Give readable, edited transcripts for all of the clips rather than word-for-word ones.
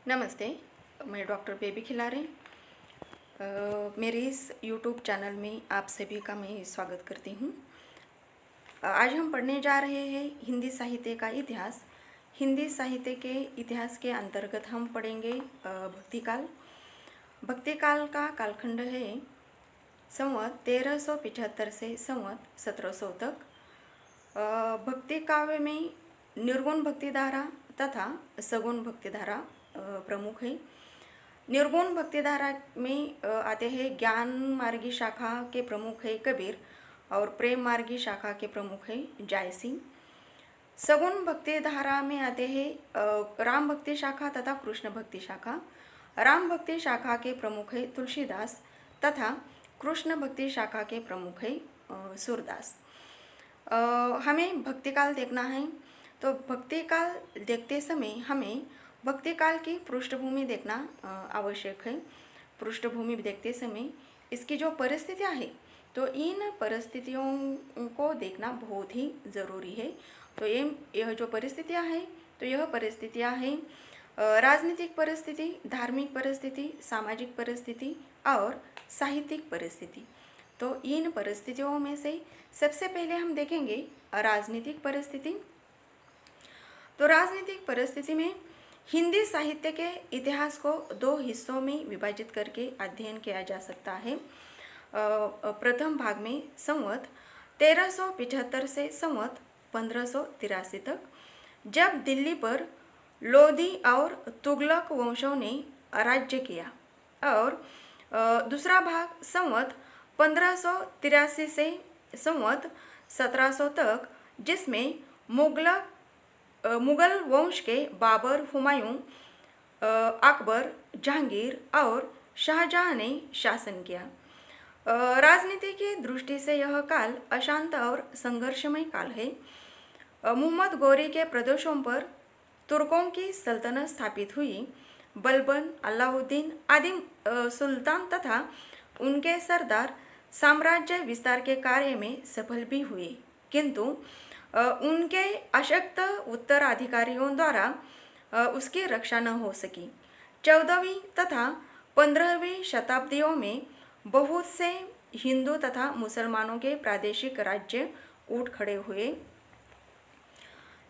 नमस्ते। मैं doctor baby Khilare. मेरे इस यूट्यूब चैनल में आप सभी का मैं स्वागत करती हूँ। आज हम पढ़ने जा रहे हैं हिंदी साहित्य का इतिहास। हिंदी साहित्य के इतिहास के अंतर्गत हम पढ़ेंगे भक्तिकाल। भक्तिकाल का कालखंड है संवत 1375 से संवत 1700 तक। भक्ति काव्य में निर्गुण भक्तिधारा तथा सगुण भक्तिधारा प्रमुख है। निर्गुण भक्तिधारा में आते हैं ज्ञान मार्गी शाखा के प्रमुख है कबीर और प्रेम मार्गी शाखा के प्रमुख है जय सिंह। सगुण भक्तिधारा में आते हैं राम भक्ति शाखा तथा कृष्ण भक्ति शाखा। राम भक्ति शाखा के प्रमुख है तुलसीदास तथा कृष्ण भक्ति शाखा के प्रमुख है सूरदास। हमें भक्तिकाल देखना है तो भक्तिकाल देखते समय हमें भक्तिकाल की पृष्ठभूमि देखना आवश्यक है। पृष्ठभूमि देखते समय इसकी जो परिस्थितियाँ हैं तो इन परिस्थितियों को देखना बहुत ही ज़रूरी है। तो यह जो परिस्थितियाँ हैं तो यह परिस्थितियाँ हैं राजनीतिक परिस्थिति, धार्मिक परिस्थिति, सामाजिक परिस्थिति और साहित्यिक परिस्थिति। तो इन परिस्थितियों में से सबसे पहले हम देखेंगे राजनीतिक परिस्थिति। तो राजनीतिक परिस्थिति में हिंदी साहित्य के इतिहास को दो हिस्सों में विभाजित करके अध्ययन किया जा सकता है। प्रथम भाग में संवत 1375 से संवत 1583 तक, जब दिल्ली पर लोधी और तुगलक वंशों ने राज्य किया, और दूसरा भाग संवत 1583 से संवत 1700 तक, जिसमें मुगल वंश के बाबर, हुमायूं, अकबर, जहांगीर और शाहजहां ने शासन किया। राजनीति की दृष्टि से यह काल अशांत और संघर्षमय काल है। मोहम्मद गौरी के प्रदेशों पर तुर्कों की सल्तनत स्थापित हुई। बलबन, अलाउद्दीन आदि सुल्तान तथा उनके सरदार साम्राज्य विस्तार के कार्य में सफल भी हुए, किंतु उनके अशक्त उत्तराधिकारियों द्वारा उसकी रक्षा न हो सकी। 14वीं तथा 15वीं शताब्दियों में बहुत से हिंदू तथा मुसलमानों के प्रादेशिक राज्य उठ खड़े हुए।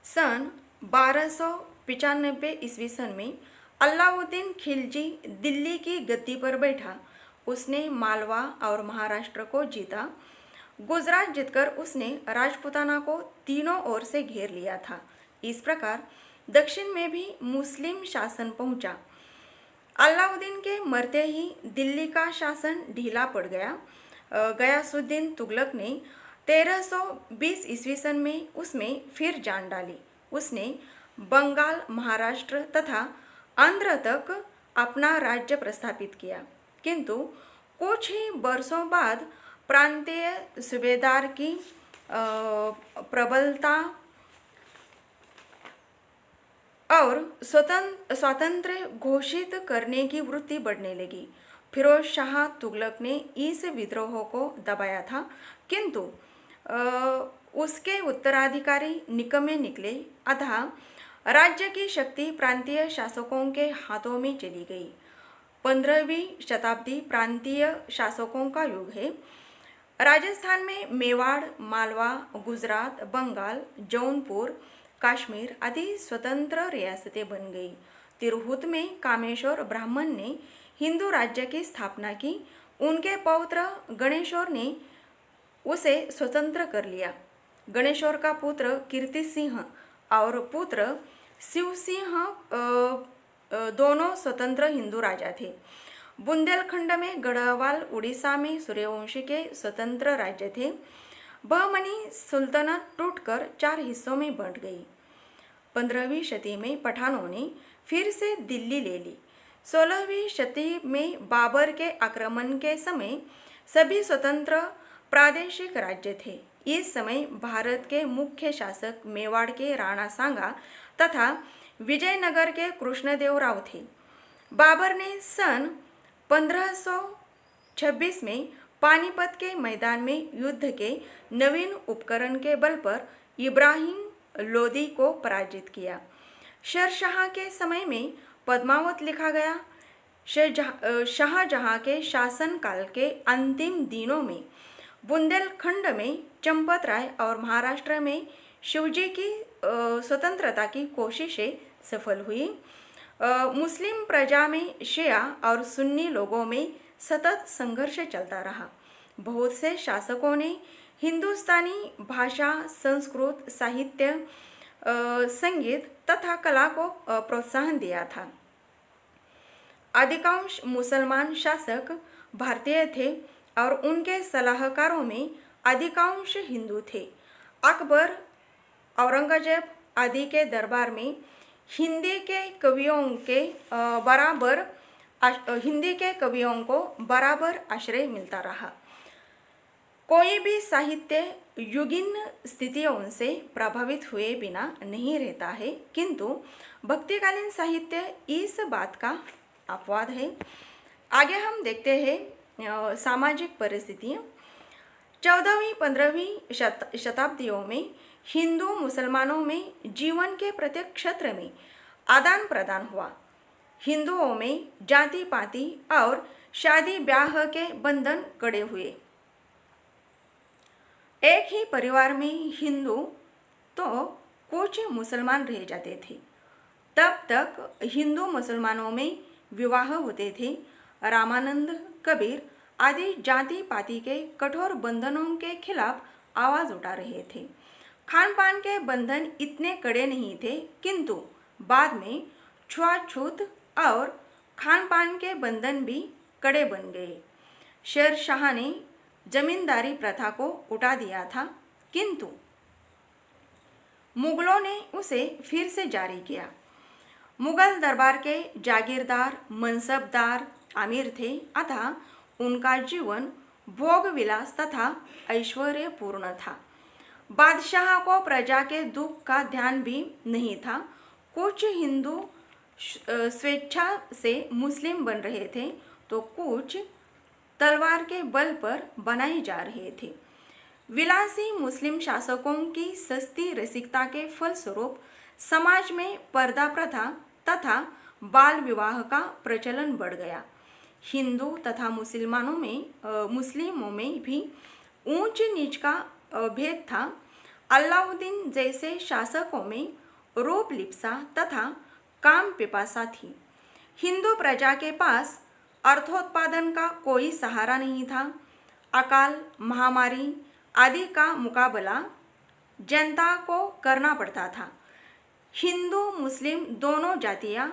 सन 1295 ईस्वी सन में अलाउद्दीन खिलजी दिल्ली की गद्दी पर बैठा। उसने मालवा और महाराष्ट्र को जीता। गुजरात जीतकर उसने राजपूताना को तीनों ओर से घेर लिया था। इस प्रकार दक्षिण में भी मुस्लिम शासन पहुंचा। अलाउद्दीन के मरते ही दिल्ली का शासन ढीला पड़ गया। गयासुद्दीन तुगलक ने 1320 ईस्वी सन में उसमें फिर जान डाली। उसने बंगाल, महाराष्ट्र तथा आंध्र तक अपना राज्य प्रस्थापित किया, किंतु कुछ ही वर्षों बाद प्रांतीय सूबेदार की प्रबलता और स्वातंत्र्य घोषित करने की वृत्ति बढ़ने लगी। फिरोज शाह तुगलक ने इस विद्रोह को दबाया था, किंतु उसके उत्तराधिकारी निकम्मे निकले, अतः राज्य की शक्ति प्रांतीय शासकों के हाथों में चली गई। 15वीं शताब्दी प्रांतीय शासकों का युग है। राजस्थान में मेवाड़, मालवा, गुजरात, बंगाल, जौनपुर, कश्मीर आदि स्वतंत्र रियासतें बन गई। तिरहुत में कामेश्वर ब्राह्मण ने हिंदू राज्य की स्थापना की। उनके पौत्र गणेश्वर ने उसे स्वतंत्र कर लिया। गणेश्वर का पुत्र कीर्ति सिंह और पुत्र शिव सिंह दोनों स्वतंत्र हिंदू राजा थे। बुंदेलखंड में गढ़वाल, उड़ीसा में सूर्यवंशी के स्वतंत्र राज्य थे। बहमनी सुल्तनत टूटकर 4 हिस्सों में बंट गई। 15वीं शती में पठानों ने फिर से दिल्ली ले ली। 16वीं शती में बाबर के आक्रमण के समय सभी स्वतंत्र प्रादेशिक राज्य थे। इस समय भारत के मुख्य शासक मेवाड़ के राणा सांगा तथा विजयनगर के कृष्णदेवराव थे। बाबर ने सन 1526 में पानीपत के मैदान में युद्ध के नवीन उपकरण के बल पर इब्राहिम लोदी को पराजित किया। शेरशाह के समय में पद्मावत लिखा गया। शाहजहाँ के शासनकाल के अंतिम दिनों में बुंदेलखंड में चंपत राय और महाराष्ट्र में शिवजी की स्वतंत्रता की कोशिशें सफल हुई। मुस्लिम प्रजा में शिया और सुन्नी लोगों में सतत संघर्ष चलता रहा। बहुत से शासकों ने हिंदुस्तानी भाषा, संस्कृत, साहित्य, संगीत तथा कला को प्रोत्साहन दिया था। अधिकांश मुसलमान शासक भारतीय थे और उनके सलाहकारों में अधिकांश हिंदू थे। अकबर, औरंगजेब आदि के दरबार में हिंदी के कवियों को बराबर आश्रय मिलता रहा। कोई भी साहित्य युगीन स्थितियों से प्रभावित हुए बिना नहीं रहता है, किंतु भक्तिकालीन साहित्य इस बात का अपवाद है। आगे हम देखते हैं सामाजिक परिस्थितियाँ। 14वीं 15वीं शताब्दियों में हिंदू मुसलमानों में जीवन के प्रत्येक क्षेत्र में आदान प्रदान हुआ। हिंदुओं में जाति पाति और शादी ब्याह के बंधन कड़े हुए। एक ही परिवार में हिंदू तो कुछ मुसलमान रह जाते थे। तब तक हिंदू मुसलमानों में विवाह होते थे। रामानंद, कबीर आदि जाति पाति के कठोर बंधनों के खिलाफ आवाज उठा रहे थे। खान पान के बंधन इतने कड़े नहीं थे, किंतु बाद में छुआछूत और खान पान के बंधन भी कड़े बन गए। शेर शाह ने जमींदारी प्रथा को उठा दिया था, किंतु मुगलों ने उसे फिर से जारी किया। मुगल दरबार के जागीरदार मनसबदार आमिर थे, अतः उनका जीवन भोग विलास तथा ऐश्वर्यपूर्ण था। बादशाह को प्रजा के दुख का ध्यान भी नहीं था। कुछ हिंदू स्वेच्छा से मुस्लिम बन रहे थे, तो कुछ तलवार के बल पर बनाए जा रहे थे। विलासी मुस्लिम शासकों की सस्ती रसिकता के फलस्वरूप समाज में पर्दा प्रथा तथा बाल विवाह का प्रचलन बढ़ गया। हिंदू तथा मुस्लिमों में भी ऊंच नीच का भेद था। अलाउद्दीन जैसे शासकों में रूप लिप्सा तथा काम पिपासा थी। हिंदू प्रजा के पास अर्थोत्पादन का कोई सहारा नहीं था। अकाल, महामारी आदि का मुकाबला जनता को करना पड़ता था। हिंदू मुस्लिम दोनों जातियां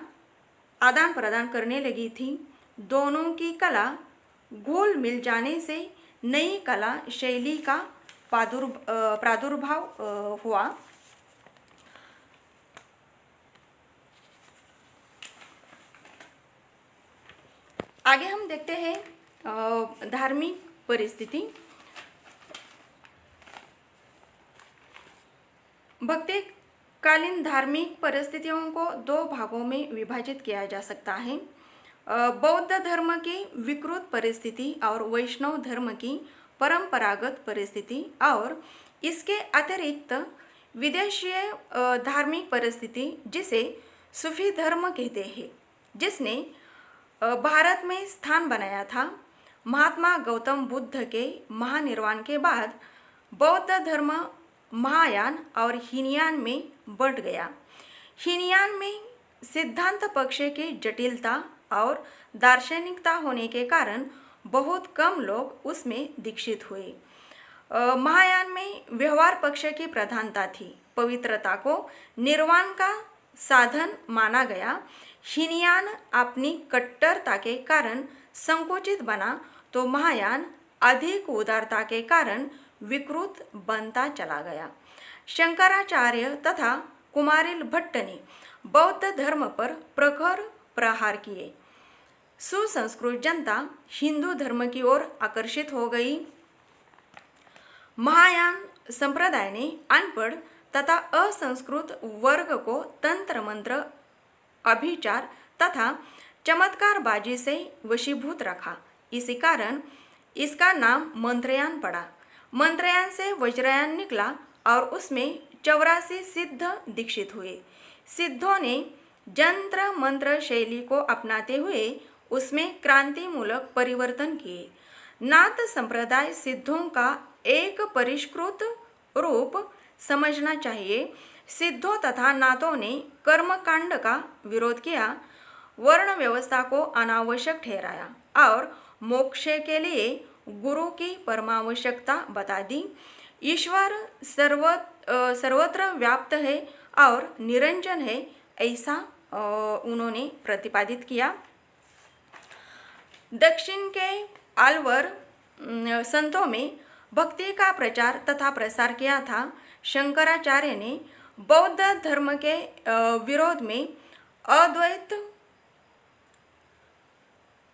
आदान प्रदान करने लगी थी। दोनों की कला घुल मिल जाने से नई कला शैली का प्रादुर्भाव हुआ। आगे हम देखते हैं धार्मिक परिस्थिति। भक्तिकालीन धार्मिक परिस्थितियों को दो भागों में विभाजित किया जा सकता है। बौद्ध धर्म की विकृत परिस्थिति और वैष्णव धर्म की परंपरागत परिस्थिति, और इसके अतिरिक्त विदेशीय धार्मिक परिस्थिति जिसे सूफी धर्म कहते हैं, जिसने भारत में स्थान बनाया था। महात्मा गौतम बुद्ध के महानिर्वाण के बाद बौद्ध धर्म महायान और हीनयान में बंट गया। हीनयान में सिद्धांत पक्ष की जटिलता और दार्शनिकता होने के कारण बहुत कम लोग उसमें दीक्षित हुए। महायान में व्यवहार पक्ष की प्रधानता थी। पवित्रता को निर्वाण का साधन माना गया। हीनयान अपनी कट्टरता के कारण संकुचित बना, तो महायान अधिक उदारता के कारण विकृत बनता चला गया। शंकराचार्य तथा कुमारिल भट्ट ने बौद्ध धर्म पर प्रखर प्रहार किए। सुसंस्कृत जनता हिंदू धर्म की ओर आकर्षित हो गई। महायान संप्रदाय ने अनपढ़ तथा असंस्कृत वर्ग को तंत्र मंत्र, अभिचार तथा चमत्कारबाजी से वशीभूत रखा। इसी कारण इसका नाम मंत्रयान पड़ा। मंत्रयान से वज्रयान निकला और उसमें 84 सिद्ध दीक्षित हुए। सिद्धों ने जंत्र मंत्र शैली को अपनाते हुए उसमें क्रांतिमूलक परिवर्तन किए। नाथ संप्रदाय सिद्धों का एक परिष्कृत रूप समझना चाहिए। सिद्धों तथा नाथों ने कर्मकांड का विरोध किया, वर्ण व्यवस्था को अनावश्यक ठहराया और मोक्ष के लिए गुरु की परमावश्यकता बता दी। ईश्वर सर्वत्र व्याप्त है और निरंजन है, ऐसा उन्होंने प्रतिपादित किया। दक्षिण के आल्वर संतों में भक्ति का प्रचार तथा प्रसार किया था। शंकराचार्य ने बौद्ध धर्म के विरोध में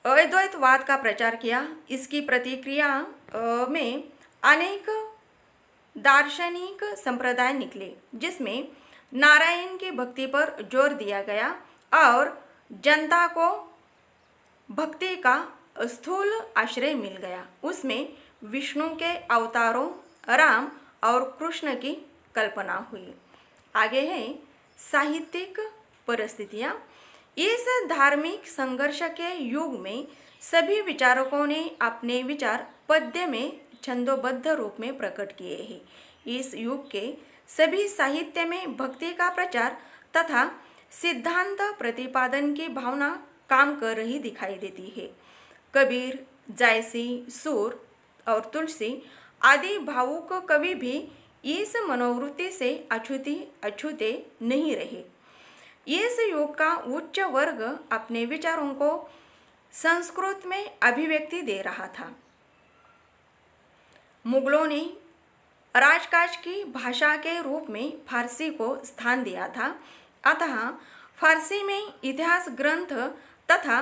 अद्वैतवाद का प्रचार किया। इसकी प्रतिक्रिया में अनेक दार्शनिक संप्रदाय निकले, जिसमें नारायण की भक्ति पर जोर दिया गया और जनता को भक्ति का स्थूल आश्रय मिल गया। उसमें विष्णु के अवतारों राम और कृष्ण की कल्पना हुई। आगे है साहित्यिक परिस्थितियाँ। इस धार्मिक संघर्ष के युग में सभी विचारकों ने अपने विचार पद्य में छंदोबद्ध रूप में प्रकट किए हैं। इस युग के सभी साहित्य में भक्ति का प्रचार तथा सिद्धांत प्रतिपादन की भावना काम कर रही दिखाई देती है। कबीर, जायसी, सूर और तुलसी आदि भावुक कवि भी इस मनोवृत्ति से अछूते नहीं रहे। इस युग का उच्च वर्ग अपने विचारों को संस्कृत में अभिव्यक्ति दे रहा था। मुगलों ने राजकाज की भाषा के रूप में फारसी को स्थान दिया था, अतः फारसी में इतिहास ग्रंथ तथा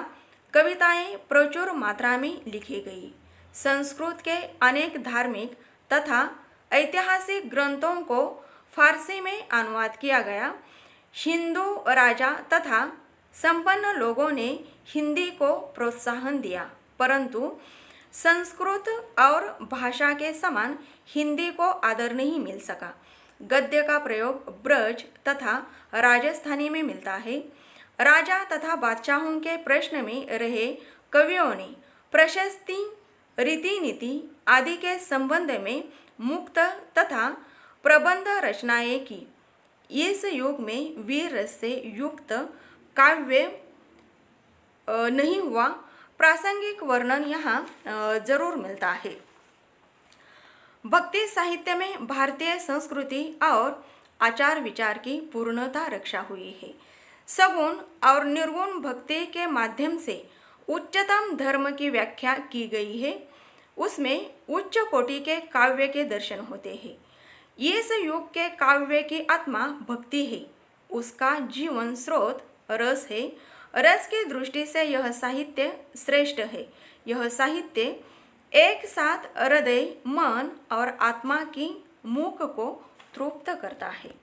कविताएं प्रचुर मात्रा में लिखी गई। संस्कृत के अनेक धार्मिक तथा ऐतिहासिक ग्रंथों को फारसी में अनुवाद किया गया। हिंदू राजा तथा संपन्न लोगों ने हिंदी को प्रोत्साहन दिया, परंतु संस्कृत और भाषा के समान हिंदी को आदर नहीं मिल सका। गद्य का प्रयोग ब्रज तथा राजस्थानी में मिलता है। राजा तथा बादशाहों के प्रश्न में रहे कवियों ने प्रशस्ति, रीति नीति आदि के संबंध में मुक्त तथा प्रबंध रचनाएं की। इस युग में वीर रस से युक्त काव्य नहीं हुआ। प्रासंगिक वर्णन यहाँ जरूर मिलता है। भक्ति साहित्य में भारतीय संस्कृति और आचार विचार की पूर्णता रक्षा हुई है। सगुण और निर्गुण भक्ति के माध्यम से उच्चतम धर्म की व्याख्या की गई है। उसमें उच्च कोटि के काव्य के दर्शन होते हैं। इस युग के काव्य की आत्मा भक्ति है, उसका जीवन स्रोत रस है। रस की दृष्टि से यह साहित्य श्रेष्ठ है। यह साहित्य एक साथ हृदय, मन और आत्मा की मूक को तृप्त करता है।